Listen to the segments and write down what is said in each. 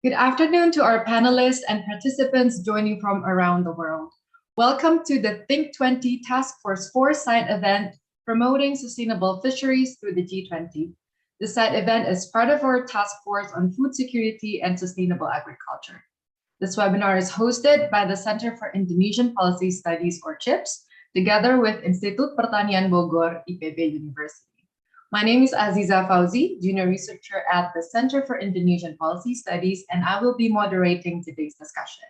Good afternoon to our panelists and participants joining from around the world. Welcome to the Think 20 Task Force 4 side event promoting sustainable fisheries through the G20. This side event is part of our task force on food security and sustainable agriculture. This webinar is hosted by the Center for Indonesian Policy Studies, or CIPS, together with Institut Pertanian Bogor, IPB University. My name is Aziza Fauzi, Junior Researcher at the Center for Indonesian Policy Studies, and I will be moderating today's discussion.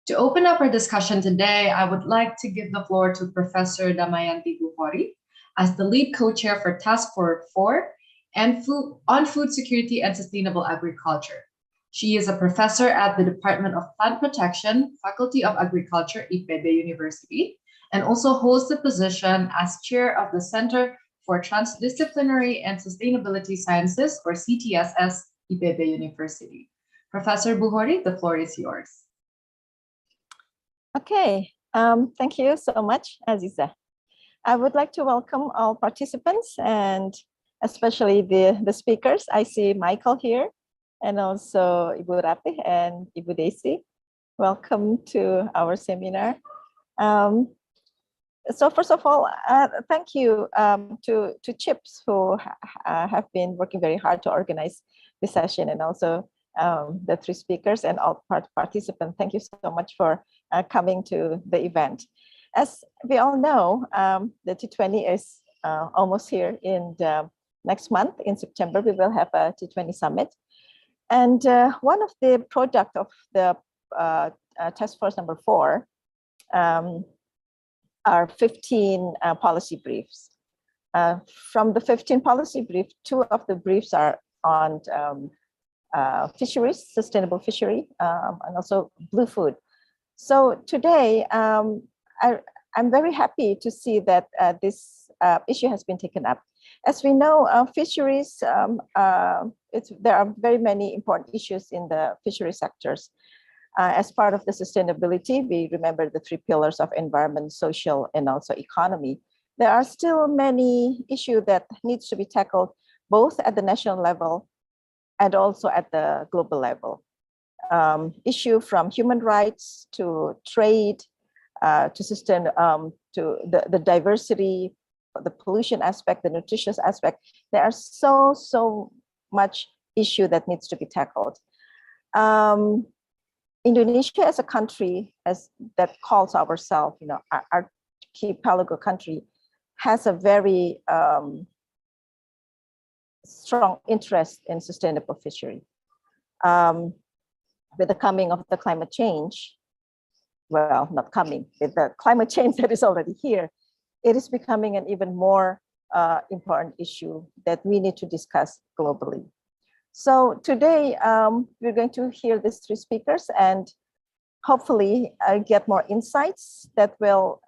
To open up our discussion today, I would like to give the floor to Professor Damayanti Bukhori as the lead co-chair for Task Force 4 and on Food Security and Sustainable Agriculture. She is a professor at the Department of Plant Protection, Faculty of Agriculture, IPB University, and also holds the position as chair of the Center for Transdisciplinary and Sustainability Sciences, or CTSS, IPB University. Professor Bukhori, the floor is yours. Okay, thank you so much, Aziza. I would like to welcome all participants and especially the speakers. I see Michael here and also Ibu Ratih and Ibu Desi. Welcome to our seminar. So first of all, thank you to CIPS who have been working very hard to organize this session, and also the three speakers and all participants. Thank you so much for coming to the event. As we all know, the G20 is almost here in the next month. In September, we will have a G20 summit. And one of the product of the task force number 4 are 15 policy briefs. From the 15 policy briefs, 2 of the briefs are on fisheries, sustainable fishery, and also blue food. So today, I'm very happy to see that this issue has been taken up. As we know, fisheries, there are very many important issues in the fishery sectors. As part of the sustainability, we remember the 3 pillars of environment, social, and also economy. There are still many issues that needs to be tackled both at the national level and also at the global level. Issue from human rights to trade, to the diversity, the pollution aspect, the nutritious aspect. There are so much issue that needs to be tackled. Indonesia as a country that calls ourselves, our archipelago country, has a very strong interest in sustainable fishery. With the coming of the climate change, well, not coming, with the climate change that is already here, it is becoming an even more important issue that we need to discuss globally. So today, we're going to hear these 3 speakers and hopefully get more insights that will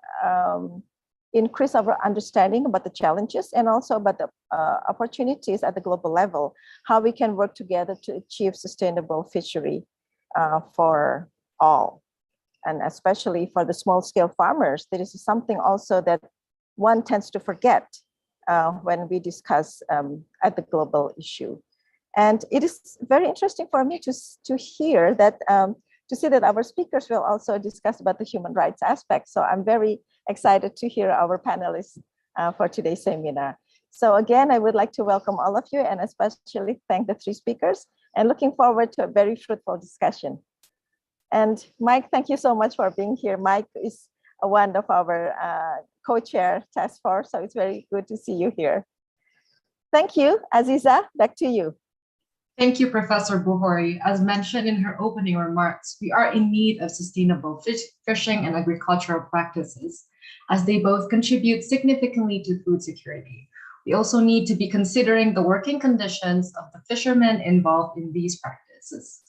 increase our understanding about the challenges and also about the opportunities at the global level, how we can work together to achieve sustainable fishery for all, and especially for the small-scale farmers. There is something also that one tends to forget when we discuss at the global issue. And it is very interesting for me to hear that, to see that our speakers will also discuss about the human rights aspect. So I'm very excited to hear our panelists for today's seminar. So again, I would like to welcome all of you and especially thank the 3 speakers and looking forward to a very fruitful discussion. And Mike, thank you so much for being here. Mike is one of our co-chair task force, so it's very good to see you here. Thank you. Aziza, back to you. Thank you, Professor Bukhori. As mentioned in her opening remarks, we are in need of sustainable fishing and agricultural practices, as they both contribute significantly to food security. We also need to be considering the working conditions of the fishermen involved in these practices.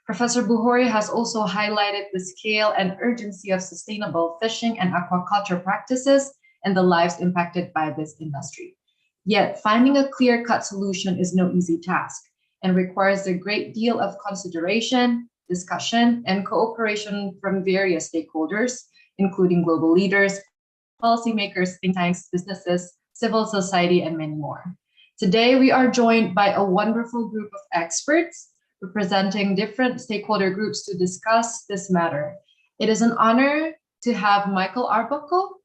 Professor Bukhori has also highlighted the scale and urgency of sustainable fishing and aquaculture practices and the lives impacted by this industry. Yet, finding a clear-cut solution is no easy task and requires a great deal of consideration, discussion, and cooperation from various stakeholders, including global leaders, policymakers, think tanks, businesses, civil society, and many more. Today, we are joined by a wonderful group of experts representing different stakeholder groups to discuss this matter. It is an honor to have Michael Arbuckle,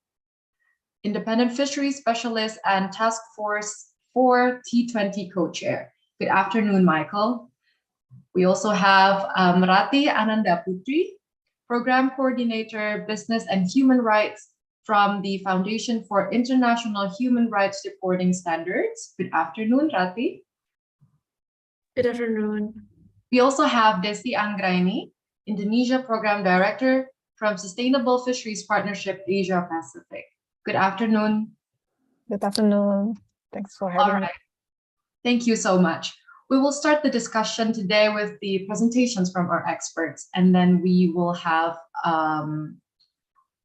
Independent Fisheries Specialist and Task Force 4 T20 Co-Chair. Good afternoon, Michael. We also have Rati Ananda Putri, Program Coordinator, Business and Human Rights from the Foundation for International Human Rights Reporting Standards. Good afternoon, Rati. Good afternoon. We also have Desi Anggraini, Indonesia Program Director from Sustainable Fisheries Partnership Asia Pacific. Good afternoon. Good afternoon. Thanks for having me. Thank you so much. We will start the discussion today with the presentations from our experts, and then we will have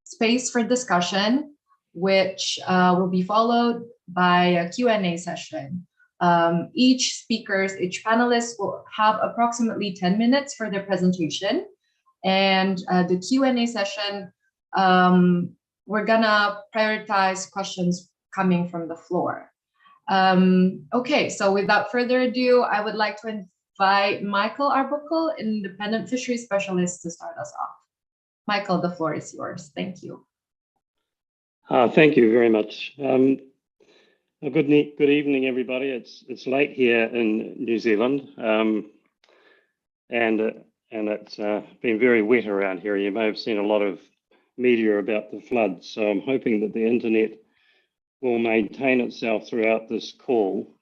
space for discussion, which will be followed by a Q&A session. Each panelist will have approximately 10 minutes for their presentation, and the Q&A session, we're gonna prioritize questions coming from the floor. Okay, so without further ado, I would like to invite Michael Arbuckle, Independent Fisheries Specialist, to start us off. Michael, the floor is yours. Thank you. Thank you very much. Good evening, everybody. It's late here in New Zealand, and it's been very wet around here. You may have seen a lot of media about the floods, so I'm hoping that the internet will maintain itself throughout this call,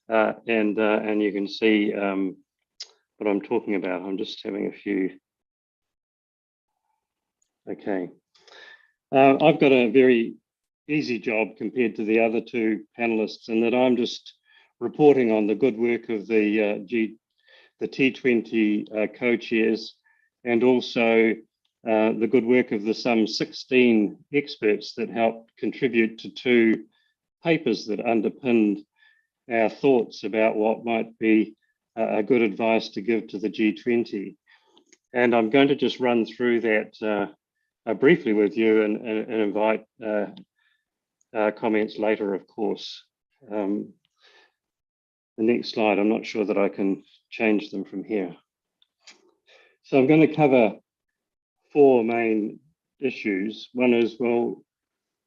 and you can see what I'm talking about. I'm just having a few. Okay, I've got a very easy job compared to the other two panelists in that I'm just reporting on the good work of the T20 co-chairs, and also the good work of the some 16 experts that helped contribute to 2 papers that underpinned our thoughts about what might be a good advice to give to the G20. And I'm going to just run through that briefly with you and invite comments later, of course. The next slide, I'm not sure that I can change them from here. So I'm going to cover 4 main issues. One is, well,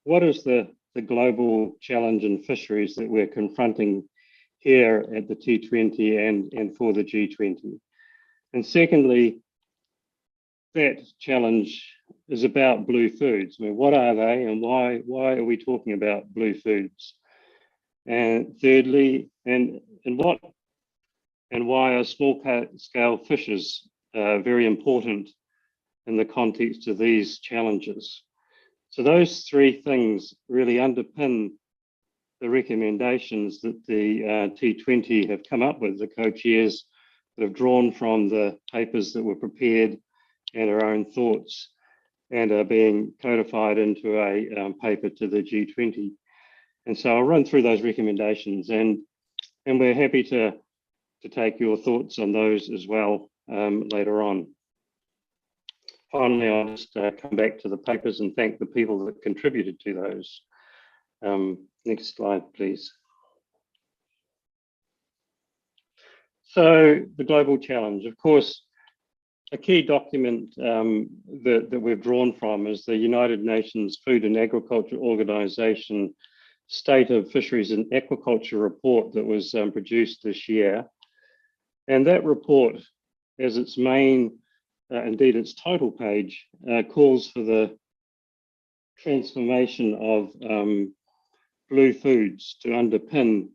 what is the global challenge in fisheries that we're confronting here at the T20 and for the G20? And secondly, that challenge is about blue foods. I mean, what are they, and why are we talking about blue foods? And thirdly, and why are small-scale fishes very important in the context of these challenges? So those 3 things really underpin the recommendations that the T20 have come up with, the co-chairs that have drawn from the papers that were prepared and our own thoughts, and are being codified into a paper to the G20. And so I'll run through those recommendations, and we're happy to take your thoughts on those as well later on. Finally, I'll just come back to the papers and thank the people that contributed to those. Next slide, please. So the global challenge, of course, a key document that we've drawn from is the United Nations Food and Agriculture Organization State of Fisheries and Aquaculture report that was produced this year. And that report, as its main, indeed its title page, calls for the transformation of blue foods to underpin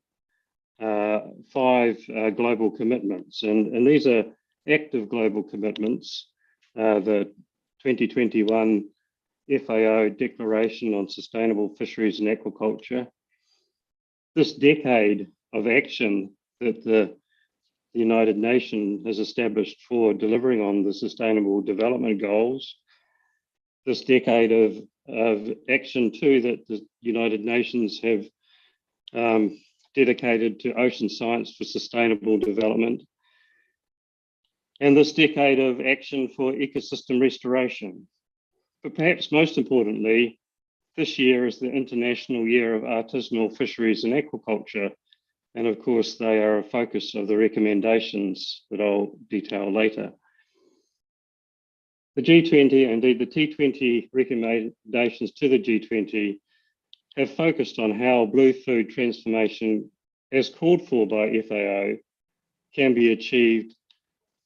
5 global commitments. And these are active global commitments, the 2021 FAO Declaration on Sustainable Fisheries and Aquaculture. This decade of action that the United Nations has established for delivering on the Sustainable Development Goals. This decade of action too that the United Nations have dedicated to ocean science for sustainable development. And this decade of action for ecosystem restoration. But perhaps most importantly, this year is the International Year of Artisanal Fisheries and Aquaculture, And of course, they are a focus of the recommendations that I'll detail later. The G20, indeed the T20 recommendations to the G20 have focused on how blue food transformation, as called for by FAO, can be achieved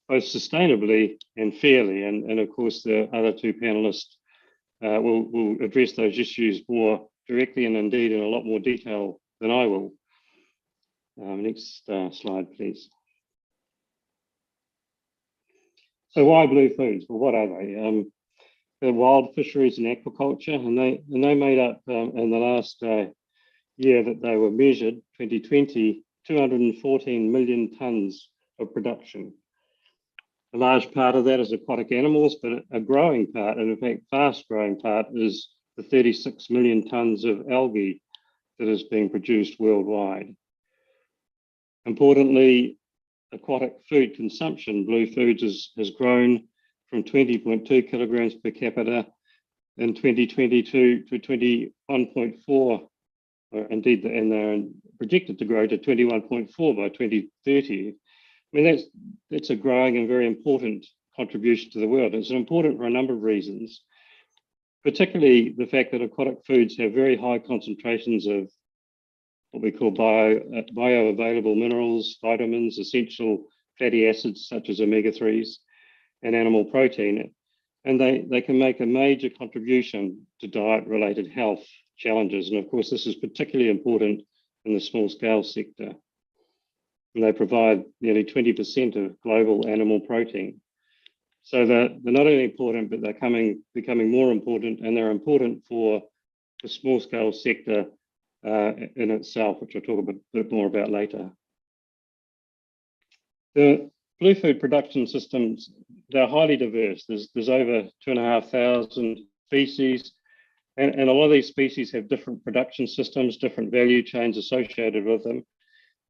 both sustainably and fairly. And of course, the other two panelists will address those issues more directly and indeed in a lot more detail than I will. Next slide, please. So why blue foods? Well, what are they? They're wild fisheries and aquaculture, and they made up in the last year that they were measured, 2020, 214 million tonnes of production. A large part of that is aquatic animals, but a growing part, and in fact, fast growing part, is the 36 million tonnes of algae that is being produced worldwide. Importantly, aquatic food consumption, blue foods, has grown from 20.2 kilograms per capita in 2022 to 21.4, indeed, and they're projected to grow to 21.4 by 2030. I mean, that's a growing and very important contribution to the world. It's important for a number of reasons, particularly the fact that aquatic foods have very high concentrations of what we call bioavailable minerals, vitamins, essential fatty acids such as omega-3s, and animal protein. And they can make a major contribution to diet-related health challenges. And of course, this is particularly important in the small-scale sector. And they provide nearly 20% of global animal protein. So they're not only important, but they're becoming more important, and they're important for the small-scale sector in itself, which I'll talk a bit more about later. The blue food production systems, they're highly diverse. There's over 2,500 species, and a lot of these species have different production systems, different value chains associated with them.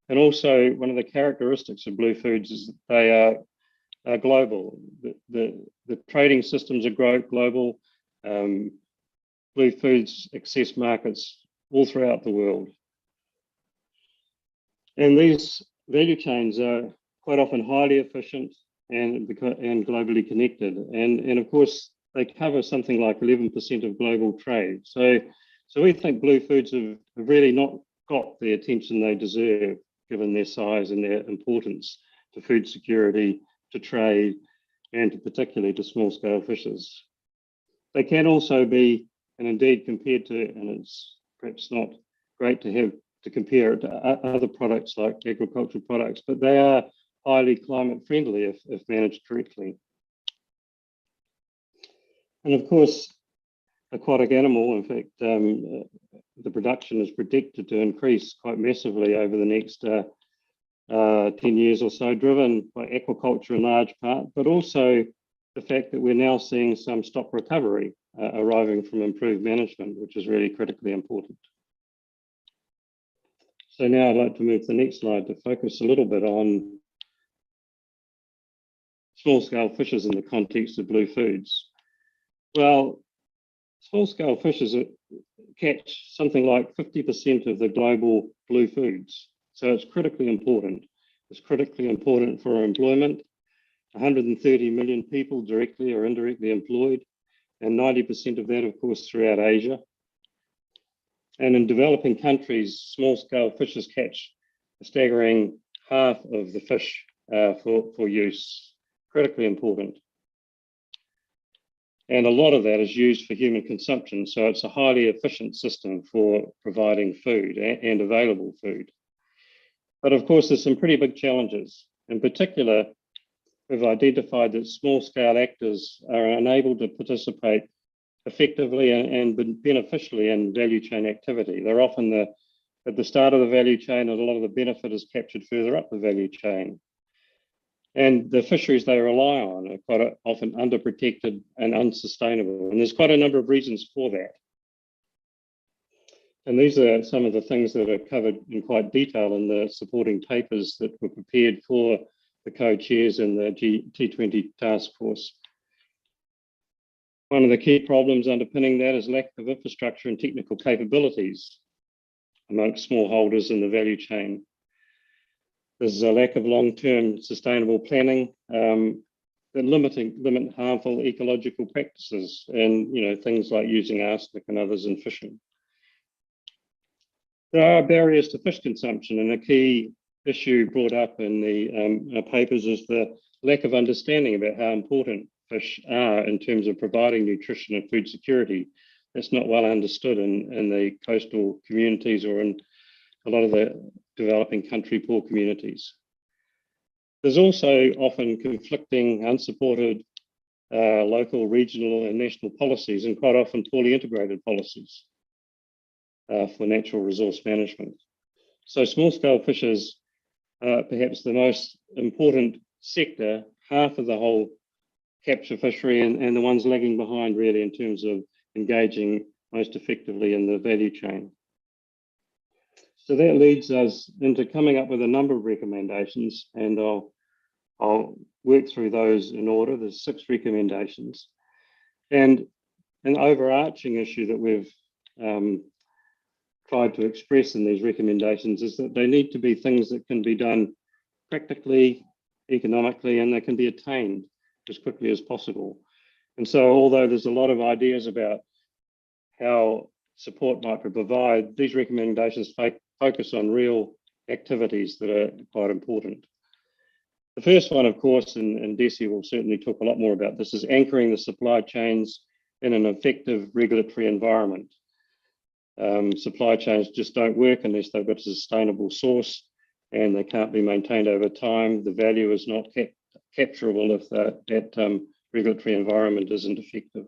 And also, one of the characteristics of blue foods is that they are global. The trading systems are global. Blue foods access markets all throughout the world. And these value chains are quite often highly efficient and globally connected. And of course, they cover something like 11% of global trade. So we think blue foods have really not got the attention they deserve, given their size and their importance to food security, to trade, and particularly to small-scale fishers. They can also be, and indeed compared to, and it's perhaps not great to compare it to other products like agricultural products, but they are highly climate friendly if managed correctly. And of course, aquatic animal, in fact, the production is predicted to increase quite massively over the next 10 years or so, driven by aquaculture in large part, but also the fact that we're now seeing some stock recovery arriving from improved management, which is really critically important. So now I'd like to move to the next slide to focus a little bit on small-scale fishers in the context of blue foods. Well, small-scale fishers catch something like 50% of the global blue foods. So it's critically important. It's critically important for employment. 130 million people directly or indirectly employed, and 90% of that, of course, throughout Asia. And in developing countries, small-scale fishers catch a staggering half of the fish for use. Critically important. And a lot of that is used for human consumption. So it's a highly efficient system for providing food and available food. But of course, there's some pretty big challenges. In particular, we've identified that small-scale actors are unable to participate effectively and beneficially in value chain activity. They're often at the start of the value chain, and a lot of the benefit is captured further up the value chain. And the fisheries they rely on are quite often underprotected and unsustainable. And there's quite a number of reasons for that. And these are some of the things that are covered in quite detail in the supporting papers that were prepared for the co-chairs in the T20 task force. One of the key problems underpinning that is lack of infrastructure and technical capabilities amongst smallholders in the value chain. There's a lack of long-term sustainable planning that limit harmful ecological practices and things like using arsenic and others in fishing. There are barriers to fish consumption, and a key issue brought up in the papers is the lack of understanding about how important fish are in terms of providing nutrition and food security. That's not well understood in the coastal communities or in a lot of the developing country poor communities. There's also often conflicting, unsupported local, regional and national policies, and quite often poorly integrated policies for natural resource management. So small-scale fishers are perhaps the most important sector, half of the whole capture fishery, and the ones lagging behind really in terms of engaging most effectively in the value chain. So that leads us into coming up with a number of recommendations, and I'll work through those in order. There's 6 recommendations. And an overarching issue that we've tried to express in these recommendations is that they need to be things that can be done practically, economically, and they can be attained as quickly as possible. And so although there's a lot of ideas about how support might be provided, these recommendations focus on real activities that are quite important. The first one, of course, and Desi will certainly talk a lot more about this, is anchoring the supply chains in an effective regulatory environment. Supply chains just don't work unless they've got a sustainable source, and they can't be maintained over time. The value is not capturable if that regulatory environment isn't effective.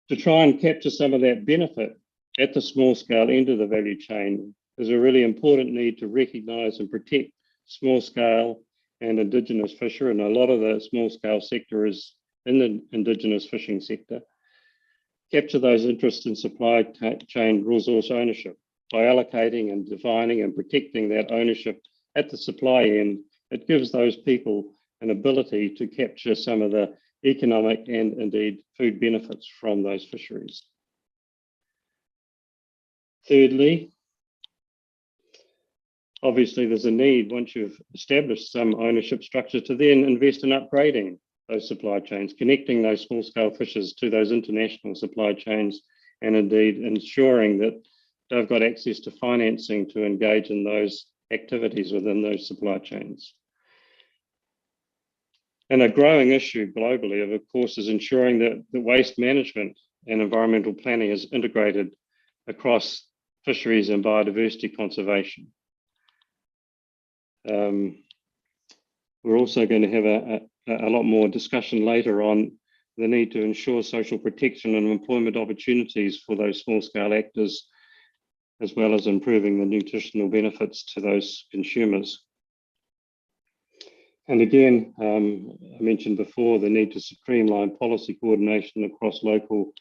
To try and capture some of that benefit at the small scale end of the value chain, there's a really important need to recognise and protect small scale and indigenous fisher, and a lot of the small scale sector is in the indigenous fishing sector. Capture those interests in supply chain resource ownership by allocating and defining and protecting that ownership at the supply end. It gives those people an ability to capture some of the economic and indeed food benefits from those fisheries. Thirdly, obviously there's a need, once you've established some ownership structure, to then invest in upgrading those supply chains, connecting those small scale fishers to those international supply chains, and indeed ensuring that they've got access to financing to engage in those activities within those supply chains. And a growing issue globally, of course, is ensuring that the waste management and environmental planning is integrated across fisheries and biodiversity conservation. We're also going to have a lot more discussion later on the need to ensure social protection and employment opportunities for those small-scale actors, as well as improving the nutritional benefits to those consumers. And again, I mentioned before the need to streamline policy coordination across local,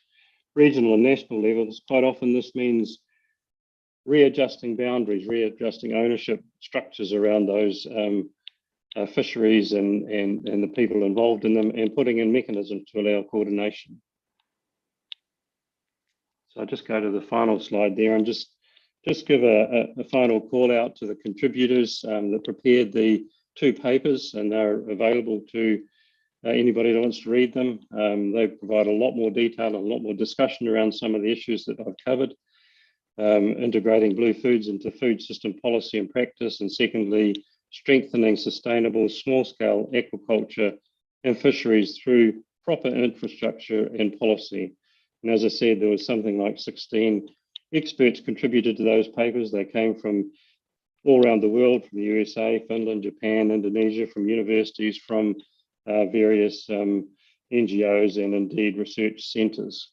regional and national levels. Quite often this means readjusting boundaries, readjusting ownership structures around those fisheries and the people involved in them, and putting in mechanisms to allow coordination. So I'll just go to the final slide there and just give a final call out to the contributors that prepared the 2 papers, and they're available to anybody that wants to read them. They provide a lot more detail and a lot more discussion around some of the issues that I've covered. Integrating blue foods into food system policy and practice, and secondly, strengthening sustainable small-scale aquaculture and fisheries through proper infrastructure and policy. And as I said, there was something like 16 experts contributed to those papers. They came from all around the world, from the USA, Finland, Japan, Indonesia, from universities, from various NGOs and indeed research centres.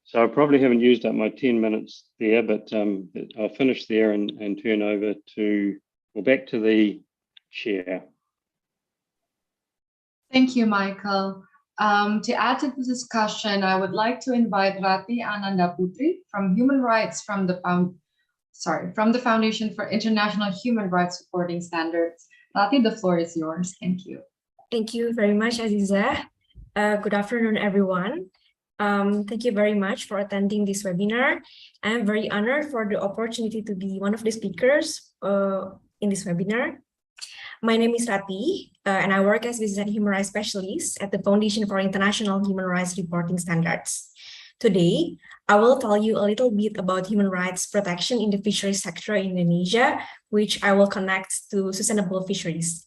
So I probably haven't used up my 10 minutes there, but I'll finish there and turn over to, well, back to the chair. Thank you, Michael. To add to the discussion, I would like to invite Rati Anandaputri from the Foundation for International Human Rights Reporting Standards. Rati, the floor is yours. Thank you. Thank you very much, Aziza. Good afternoon, everyone. Thank you very much for attending this webinar. I'm very honored for the opportunity to be one of the speakers in this webinar. My name is Rati, and I work as Business and Human Rights Specialist at the Foundation for International Human Rights Reporting Standards. Today, I will tell you a little bit about human rights protection in the fisheries sector in Indonesia, which I will connect to sustainable fisheries.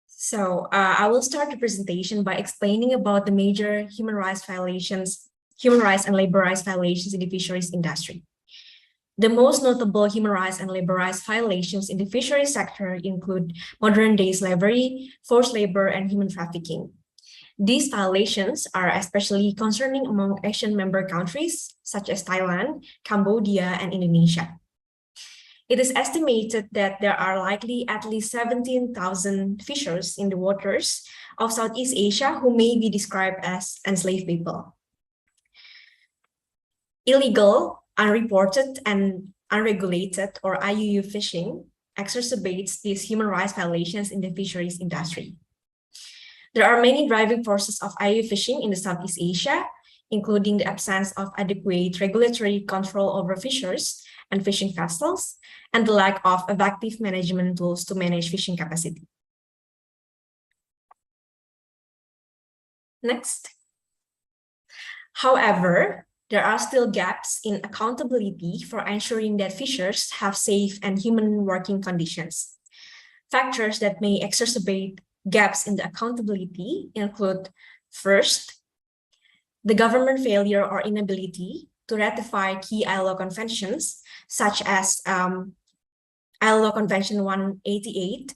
So I will start the presentation by explaining about the major human rights and labor rights violations in the fisheries industry. The most notable human rights and labor rights violations in the fisheries sector include modern-day slavery, forced labor, and human trafficking. These violations are especially concerning among Asian member countries such as Thailand, Cambodia, and Indonesia. It is estimated that there are likely at least 17,000 fishers in the waters of Southeast Asia who may be described as enslaved people. Illegal, unreported, and unregulated, or IUU fishing, exacerbates these human rights violations in the fisheries industry. There are many driving forces of IUU fishing in the Southeast Asia, including the absence of adequate regulatory control over fishers and fishing vessels, and the lack of effective management tools to manage fishing capacity. Next. However, there are still gaps in accountability for ensuring that fishers have safe and human working conditions. Factors that may exacerbate gaps in the accountability include, first, the government failure or inability to ratify key ILO conventions, such as ILO Convention 188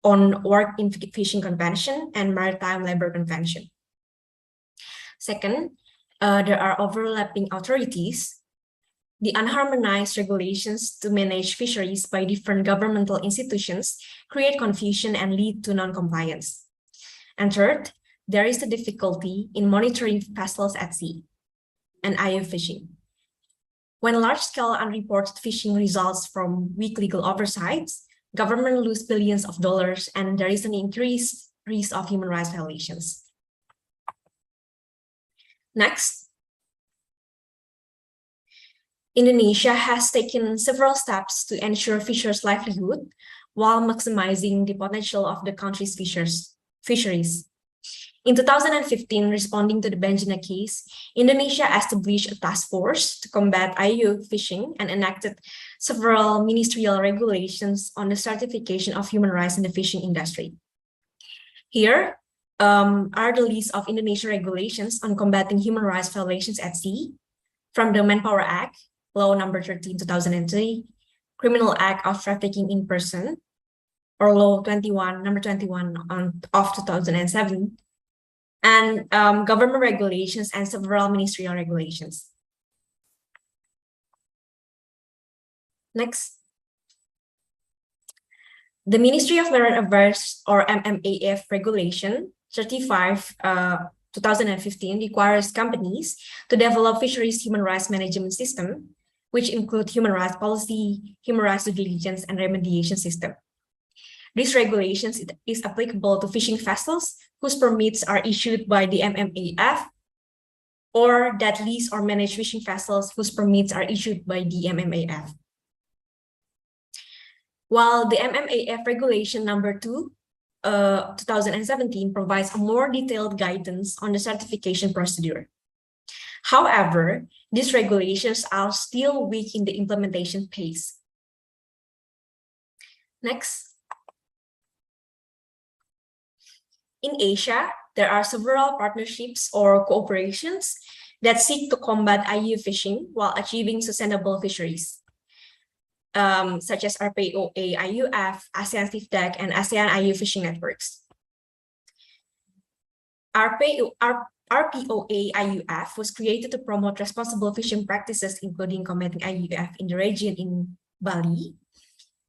on Work in Fishing Convention and Maritime Labor Convention. Second, there are overlapping authorities. The unharmonized regulations to manage fisheries by different governmental institutions create confusion and lead to non-compliance. And third, there is the difficulty in monitoring vessels at sea and IUU fishing. When large-scale unreported fishing results from weak legal oversights, government lose billions of dollars, and there is an increased risk of human rights violations. Next, Indonesia has taken several steps to ensure fishers' livelihood while maximizing the potential of the country's fisheries. In 2015, responding to the Benjina case, Indonesia established a task force to combat IUU fishing and enacted several ministerial regulations on the certification of human rights in the fishing industry. Here are the list of Indonesian regulations on combating human rights violations at sea, from the Manpower Act, Law Number 13, 2003, Criminal Act of Trafficking in Person, or Law Number 21 of 2007, and government regulations and several ministerial regulations. Next. The Ministry of Marine Affairs, or MMAF regulation 35 2015 requires companies to develop fisheries human rights management system, which include human rights policy, human rights due diligence, and remediation system. These regulations is applicable to fishing vessels whose permits are issued by the MMAF, or that lease or manage fishing vessels whose permits are issued by the MMAF. While the MMAF regulation number 2, 2017 provides a more detailed guidance on the certification procedure. However, these regulations are still weak in the implementation phase. Next. In Asia, there are several partnerships or cooperations that seek to combat IUU fishing while achieving sustainable fisheries, such as RPOA IUF, ASEAN FIFDAC, and ASEAN IUU fishing networks. RPOA IUF was created to promote responsible fishing practices, including combating IUF in the region in Bali.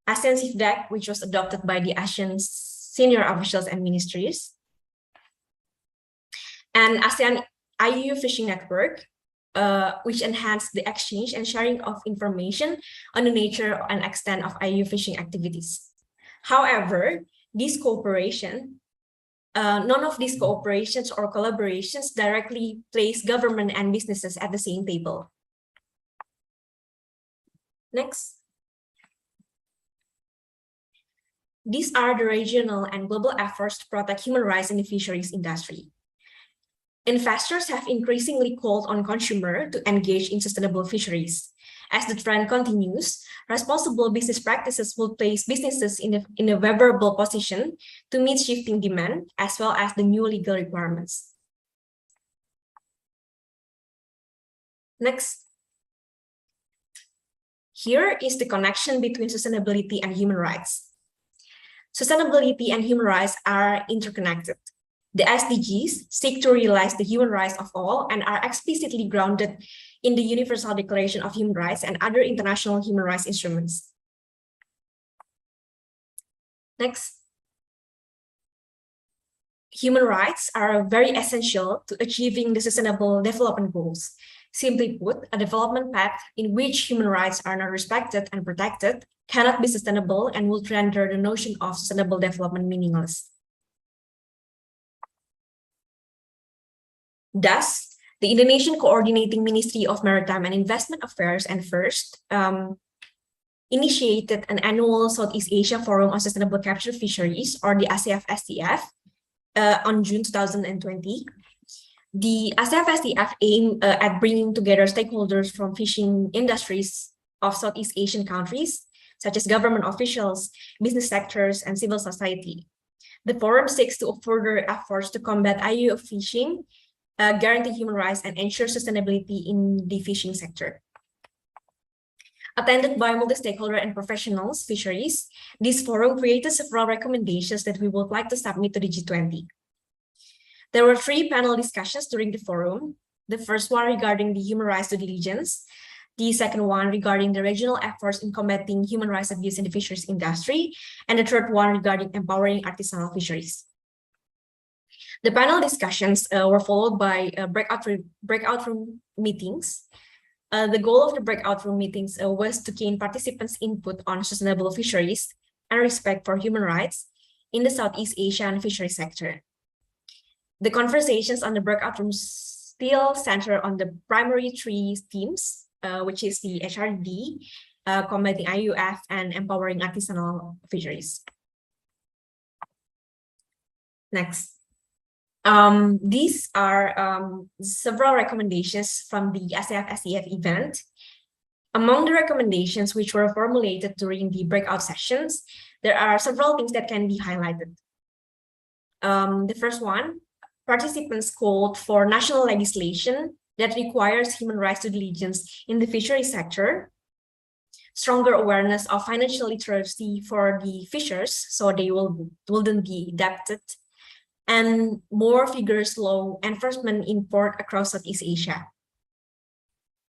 ASEAN FIFDAC, which was adopted by the ASEAN senior officials and ministries. And ASEAN IUU fishing network, which enhanced the exchange and sharing of information on the nature and extent of IUU fishing activities. However, this cooperation none of these cooperations or collaborations directly place government and businesses at the same table. Next. These are the regional and global efforts to protect human rights in the fisheries industry. Investors have increasingly called on consumers to engage in sustainable fisheries. As the trend continues, responsible business practices will place businesses in a favorable position to meet shifting demand as well as the new legal requirements. Next. Here is the connection between sustainability and human rights. Sustainability and human rights are interconnected. The SDGs seek to realize the human rights of all and are explicitly grounded in the Universal Declaration of Human Rights and other international human rights instruments. Next. Human rights are very essential to achieving the Sustainable Development Goals. Simply put, a development path in which human rights are not respected and protected cannot be sustainable and would render the notion of sustainable development meaningless. Thus, the Indonesian Coordinating Ministry of Maritime and Investment Affairs and FIRST initiated an annual Southeast Asia Forum on Sustainable Capture Fisheries, or the ASEAF-STF, on June 2020. The ASEAF-STF aimed at bringing together stakeholders from fishing industries of Southeast Asian countries, such as government officials, business sectors, and civil society. The forum seeks to further efforts to combat IUU fishing, guarantee human rights, and ensure sustainability in the fishing sector. Attended by multi-stakeholder and professionals fisheries, this forum created several recommendations that we would like to submit to the G20. There were 3 panel discussions during the forum. The first one regarding the human rights due diligence, the second one regarding the regional efforts in combating human rights abuse in the fisheries industry, and the third one regarding empowering artisanal fisheries. The panel discussions were followed by breakout room meetings. The goal of the breakout room meetings was to gain participants' input on sustainable fisheries and respect for human rights in the Southeast Asian fishery sector. The conversations on the breakout rooms still center on the primary 3 themes, which is the HRD, combating IUF, and empowering artisanal fisheries. Next. These are several recommendations from the ASEAF-STF event. Among the recommendations which were formulated during the breakout sessions, there are several things that can be highlighted. The first one, participants called for national legislation that requires human rights due diligence in the fishery sector, stronger awareness of financial literacy for the fishers so they wouldn't be indebted, and more vigorous law enforcement in port across Southeast Asia.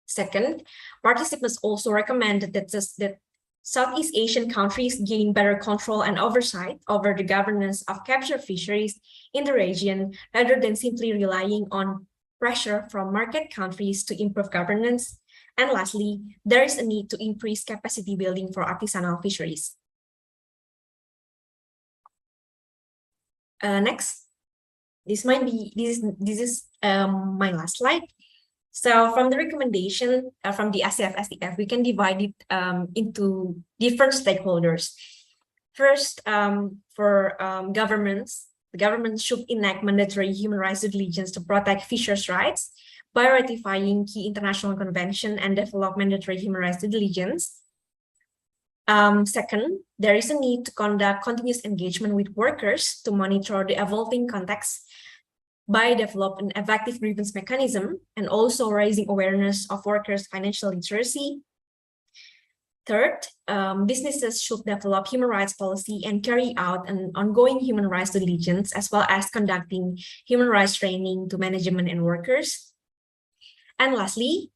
Second, participants also recommended that Southeast Asian countries gain better control and oversight over the governance of capture fisheries in the region, rather than simply relying on pressure from market countries to improve governance. And lastly, there is a need to increase capacity building for artisanal fisheries. Next, this is my last slide. So from the recommendation from the ASEAF-STF, we can divide it into different stakeholders. First, for governments, the government should enact mandatory human rights due diligence to protect fishers' rights by ratifying key international convention and develop mandatory human rights due diligence. Second, there is a need to conduct continuous engagement with workers to monitor the evolving context by developing an effective grievance mechanism and also raising awareness of workers' financial literacy. Third, businesses should develop human rights policy and carry out an ongoing human rights due diligence, as well as conducting human rights training to management and workers. And lastly,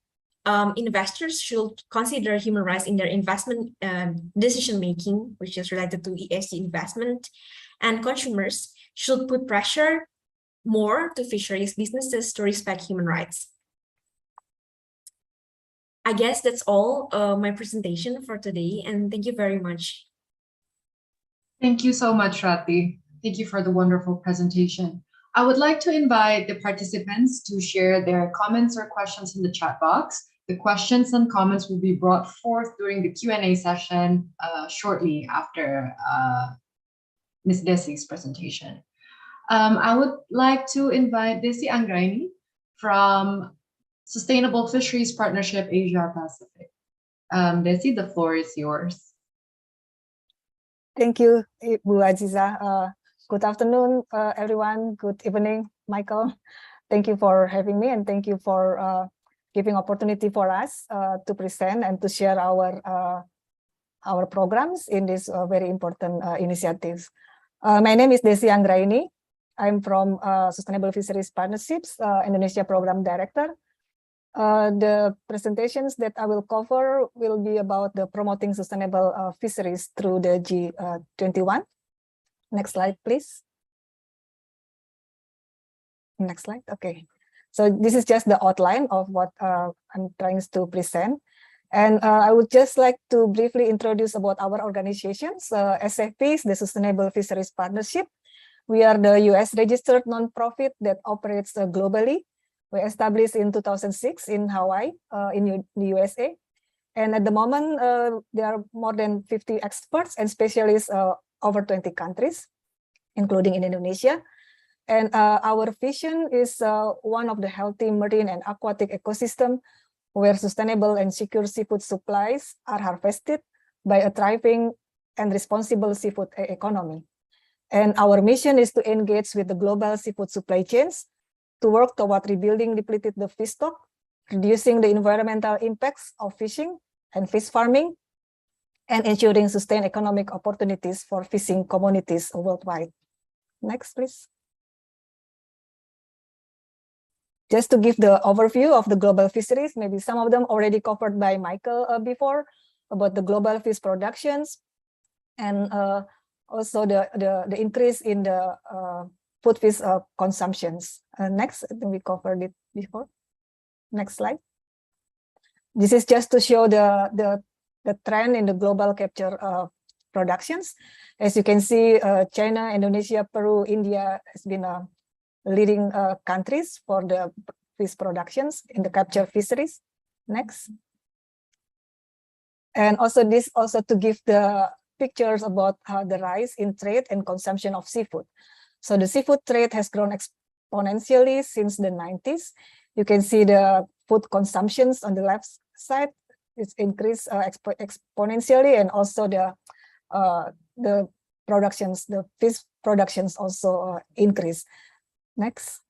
investors should consider human rights in their investment decision-making, which is related to ESG investment, and consumers should put pressure more to fisheries businesses to respect human rights. I guess that's all my presentation for today, and thank you very much. Thank you so much, Rati. Thank you for the wonderful presentation. I would like to invite the participants to share their comments or questions in the chat box. The questions and comments will be brought forth during the Q&A session shortly after Ms. Desi's presentation. I would like to invite Desi Anggraini from Sustainable Fisheries Partnership Asia Pacific. Desi, the floor is yours. Thank you, Bu Aziza. Good afternoon, everyone. Good evening, Michael. Thank you for having me, and thank you for giving opportunity for us to present and to share our programs in this very important initiatives. My name is Desi Anggraini. I'm from Sustainable Fisheries Partnerships, Indonesia Program Director. The presentations that I will cover will be about the promoting sustainable fisheries through the G21. Next slide, please. Next slide. Okay. So this is just the outline of what I'm trying to present. And I would just like to briefly introduce about our organizations. SFP, the Sustainable Fisheries Partnership. We are the US registered nonprofit that operates globally. We established in 2006 in Hawaii, in the USA. And at the moment, there are more than 50 experts and specialists over 20 countries, including in Indonesia. And our vision is one of the healthy marine and aquatic ecosystem where sustainable and secure seafood supplies are harvested by a thriving and responsible seafood economy. And our mission is to engage with the global seafood supply chains to work toward rebuilding depleted the fish stock, reducing the environmental impacts of fishing and fish farming, and ensuring sustained economic opportunities for fishing communities worldwide. Next, please. Just to give the overview of the global fisheries, maybe some of them already covered by Michael before, about the global fish productions, and also the increase in the food fish consumptions. Next, I think we covered it before. Next slide. This is just to show the trend in the global capture productions. As you can see, China, Indonesia, Peru, India has been leading countries for the fish productions in the capture fisheries. Next. And also this also to give the pictures about the rise in trade and consumption of seafood. So the seafood trade has grown exponentially since the 90s. You can see the food consumptions on the left side. It's increased exponentially, and also the productions, the fish productions also increase. Next.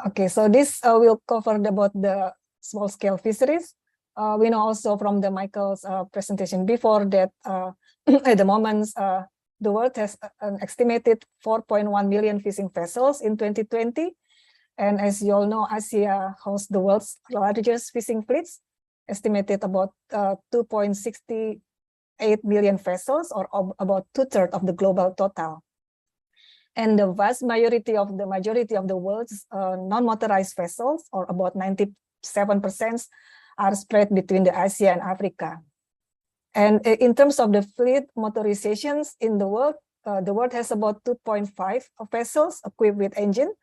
Okay, so this will cover about the small scale fisheries. We know also from the Michael's presentation before that at the moment the world has an estimated 4.1 million fishing vessels in 2020. And as you all know, Asia hosts the world's largest fishing fleets, estimated about 2.68 million vessels, or about 2/3 of the global total. And the vast majority of the world's non-motorized vessels, or about 97%, are spread between the Asia and Africa. And in terms of the fleet motorizations in the world has about 2.5 vessels equipped with engine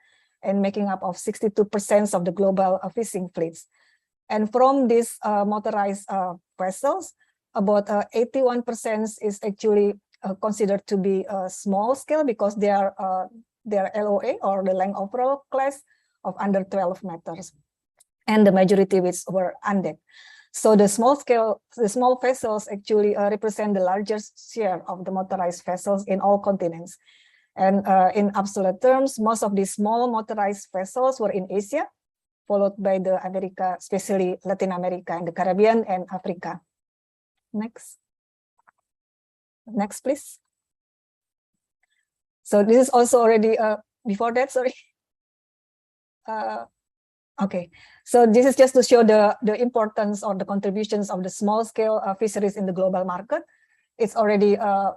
and making up of 62% of the global fishing fleets. And from these motorized vessels, about 81% is actually considered to be small scale because they are LOA, or the length overall class, of under 12 meters. And the majority which were undecked. So the small vessels actually represent the largest share of the motorized vessels in all continents. And in absolute terms, most of these small motorized vessels were in Asia, followed by the America, especially Latin America and the Caribbean and Africa. Next. Next, please. So this is also already before that, sorry. Okay, so this is just to show the importance or the contributions of the small scale fisheries in the global market. It's already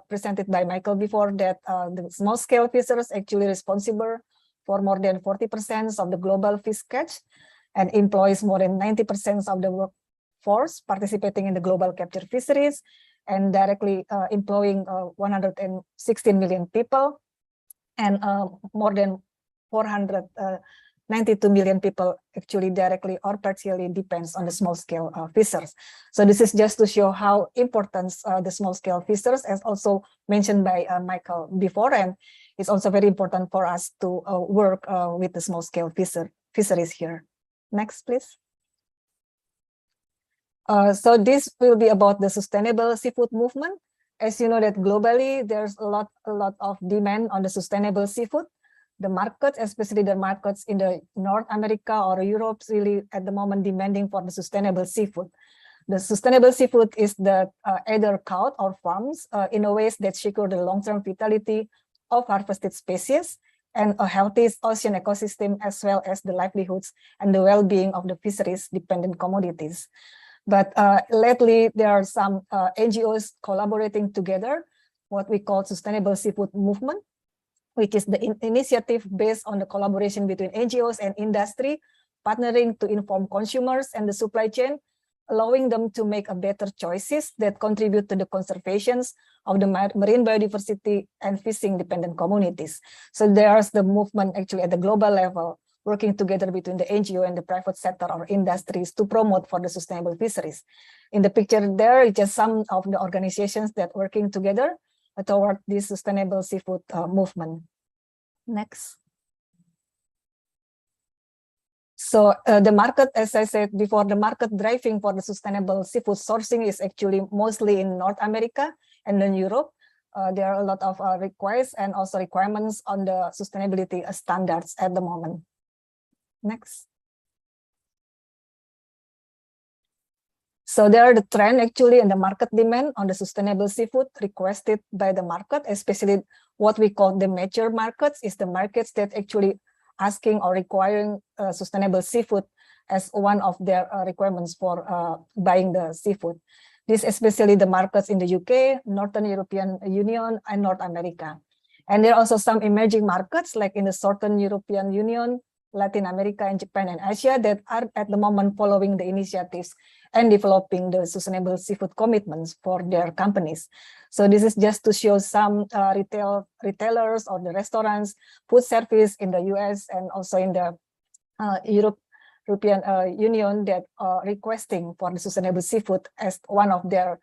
presented by Michael before that the small scale fisheries actually responsible for more than 40% of the global fish catch and employs more than 90% of the workforce participating in the global capture fisheries. and directly employing 116 million people, and more than 492 million people actually directly or partially depends on the small-scale fishers. So this is just to show how important the small-scale fishers, as also mentioned by Michael before, and it's also very important for us to work with the small-scale fisheries here. Next, please. So this will be about the sustainable seafood movement. As you know that globally, there's a lot of demand on the sustainable seafood. The markets, especially the markets in the North America or Europe, really at the moment demanding for the sustainable seafood. The sustainable seafood is the either caught or farms in a ways that secure the long-term vitality of harvested species and a healthy ocean ecosystem, as well as the livelihoods and the well-being of the fisheries dependent commodities. But lately, there are some NGOs collaborating together, what we call Sustainable Seafood Movement, which is the initiative based on the collaboration between NGOs and industry, partnering to inform consumers and the supply chain, allowing them to make a better choices that contribute to the conservations of the marine biodiversity and fishing dependent communities. So there's the movement actually at the global level, working together between the NGO and the private sector or industries to promote for the sustainable fisheries. In the picture there, it's just some of the organizations that working together toward this sustainable seafood movement. Next. So the market, as I said before, the market driving for the sustainable seafood sourcing is actually mostly in North America and then Europe. There are a lot of requests and also requirements on the sustainability standards at the moment. Next. So there are the trend actually and the market demand on the sustainable seafood requested by the market, especially what we call the mature markets, is the markets that actually asking or requiring sustainable seafood as one of their requirements for buying the seafood. This especially the markets in the UK, Northern European Union, and North America. And there are also some emerging markets like in the Southern European Union, Latin America, and Japan and Asia that are at the moment following the initiatives and developing the sustainable seafood commitments for their companies. So this is just to show some retailers or the restaurants, food service in the US and also in the European Union that are requesting for the sustainable seafood as one of their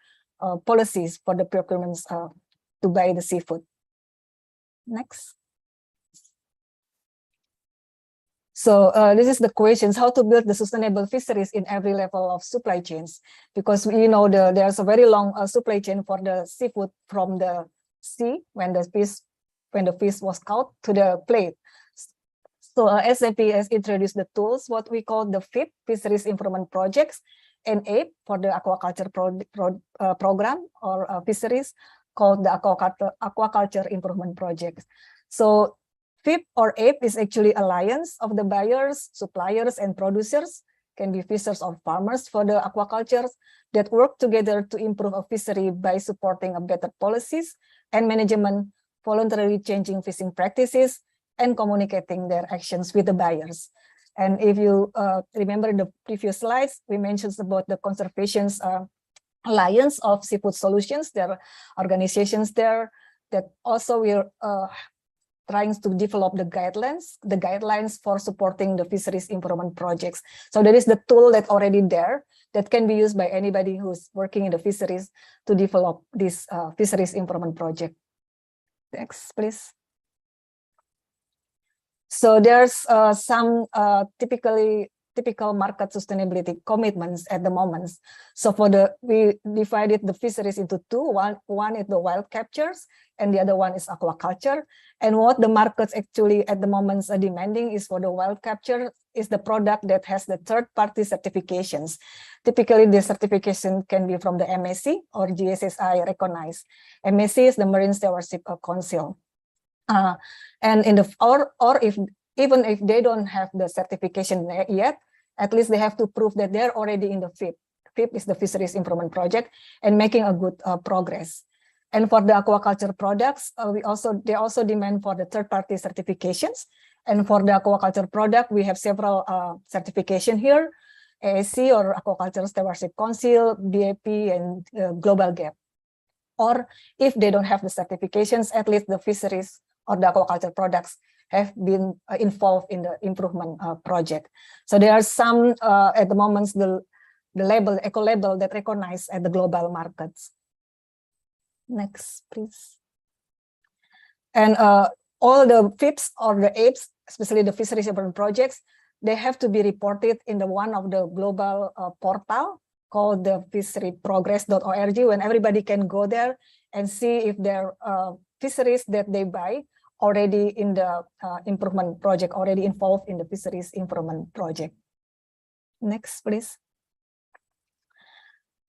policies for the procurements to buy the seafood. Next. So this is the questions, how to build the sustainable fisheries in every level of supply chains, because you know there's a very long supply chain for the seafood from the sea when the fish was caught to the plate. So SAP has introduced the tools, what we call the FIP, Fisheries Improvement Projects, and APE for the aquaculture program or fisheries called the aquaculture improvement projects. So FIP or APE is actually alliance of the buyers, suppliers, and producers, can be fishers or farmers for the aquaculture that work together to improve a fishery by supporting a better policies and management, voluntarily changing fishing practices, and communicating their actions with the buyers. And if you remember the previous slides, we mentioned about the conservations alliance of seafood solutions. There are organizations there that also will trying to develop the guidelines for supporting the fisheries improvement projects. So there is the tool that already there that can be used by anybody who's working in the fisheries to develop this fisheries improvement project. Next, please. So there's some typical market sustainability commitments at the moment. So we divided the fisheries into two. One is the wild captures, and the other one is aquaculture. And what the markets actually at the moment are demanding is for the wild capture is the product that has the third-party certifications. Typically, the certification can be from the MSC or GSSI recognized. MSC is the Marine Stewardship Council. And in the even if they don't have the certification yet, at least they have to prove that they're already in the FIP. FIP is the Fisheries Improvement Project and making a good progress. And for the aquaculture products, they also demand for the third-party certifications. And for the aquaculture product, we have several certification here: ASC or Aquaculture Stewardship Council, BAP, and Global GAP. or if they don't have the certifications, at least the fisheries or the aquaculture products have been involved in the improvement project. So there are some at the moment the label, eco label, that recognized at the global markets. Next, please. And all the FIPS or the APES, especially the fisheries improvement projects, they have to be reported in the one of the global portal called the fisheryprogress.org, when everybody can go there and see if their fisheries that they buy already in the improvement project, already involved in the fisheries improvement project. Next, please.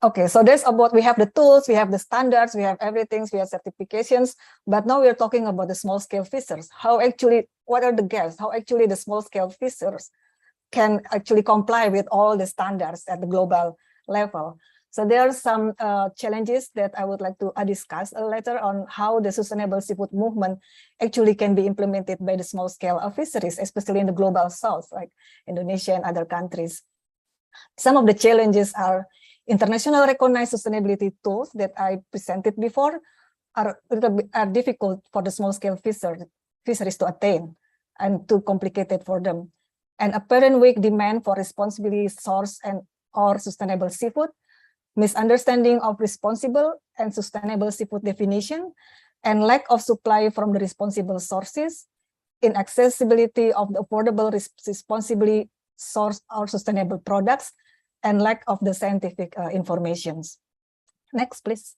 Okay, so that's about, we have the tools, we have the standards, we have everything, we have certifications, but now we're talking about the small scale fishers. How actually, what are the gaps? How actually the small scale fishers can actually comply with all the standards at the global level? So there are some challenges that I would like to discuss later on how the sustainable seafood movement actually can be implemented by the small scale fisheries, especially in the global south, like Indonesia and other countries. Some of the challenges are international recognized sustainability tools that I presented before are difficult for the small scale fisheries to attain and too complicated for them. And apparent weak demand for responsibly sourced and or sustainable seafood, misunderstanding of responsible and sustainable seafood definition, and lack of supply from the responsible sources, inaccessibility of the affordable responsibly sourced or sustainable products, and lack of the scientific informations. Next, please.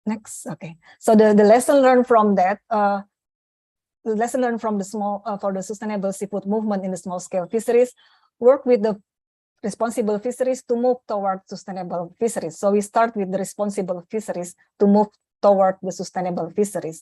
Next, okay. So the lesson learned from that, the lesson learned from the for the sustainable seafood movement in the small scale fisheries, work with the responsible fisheries to move toward sustainable fisheries. So we start with the responsible fisheries to move toward the sustainable fisheries.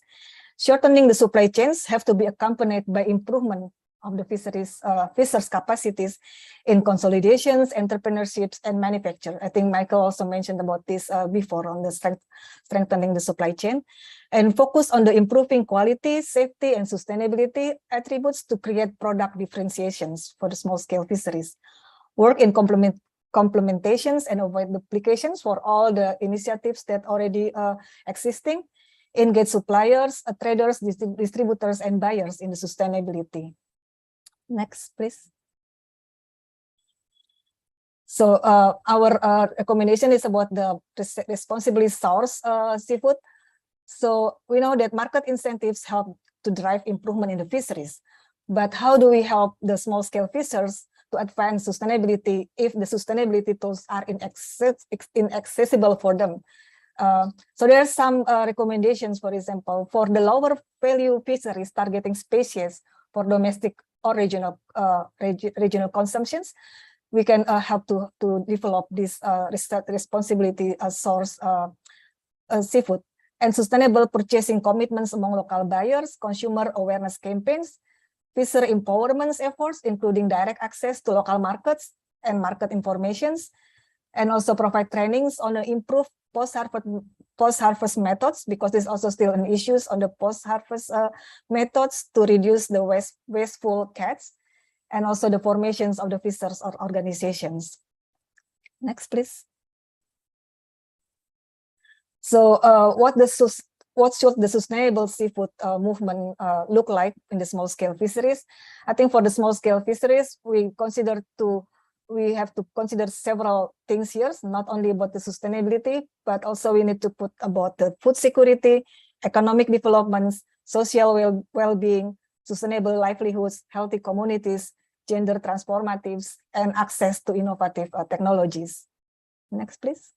Shortening the supply chains have to be accompanied by improvement of the fishers' capacities in consolidations, entrepreneurships, and manufacture. I think Michael also mentioned about this before on the strengthening the supply chain, and focus on the improving quality, safety, and sustainability attributes to create product differentiations for the small-scale fisheries. Work in complementations and avoid duplications for all the initiatives that already existing. Engage suppliers, traders, distributors, and buyers in the sustainability. Next, please. So our recommendation is about the responsibly sourced seafood. So we know that market incentives help to drive improvement in the fisheries, but how do we help the small-scale fishers to advance sustainability if the sustainability tools are inaccessible for them? So there are some recommendations, for example, for the lower value fisheries targeting species for domestic or regional consumptions, we can help to develop this responsibility source seafood, and sustainable purchasing commitments among local buyers, consumer awareness campaigns, fisher empowerment efforts, including direct access to local markets and market informations, and also provide trainings on the improved post-harvest methods, because there's also still an issues on the post-harvest methods to reduce the wasteful catch, and also the formations of the fishers or organizations. Next, please. So what should the sustainable seafood movement look like in the small-scale fisheries? I think for the small-scale fisheries, we have to consider several things here, not only about the sustainability, but also we need to put about the food security, economic developments, social well-being, sustainable livelihoods, healthy communities, gender transformatives, and access to innovative technologies. Next, please.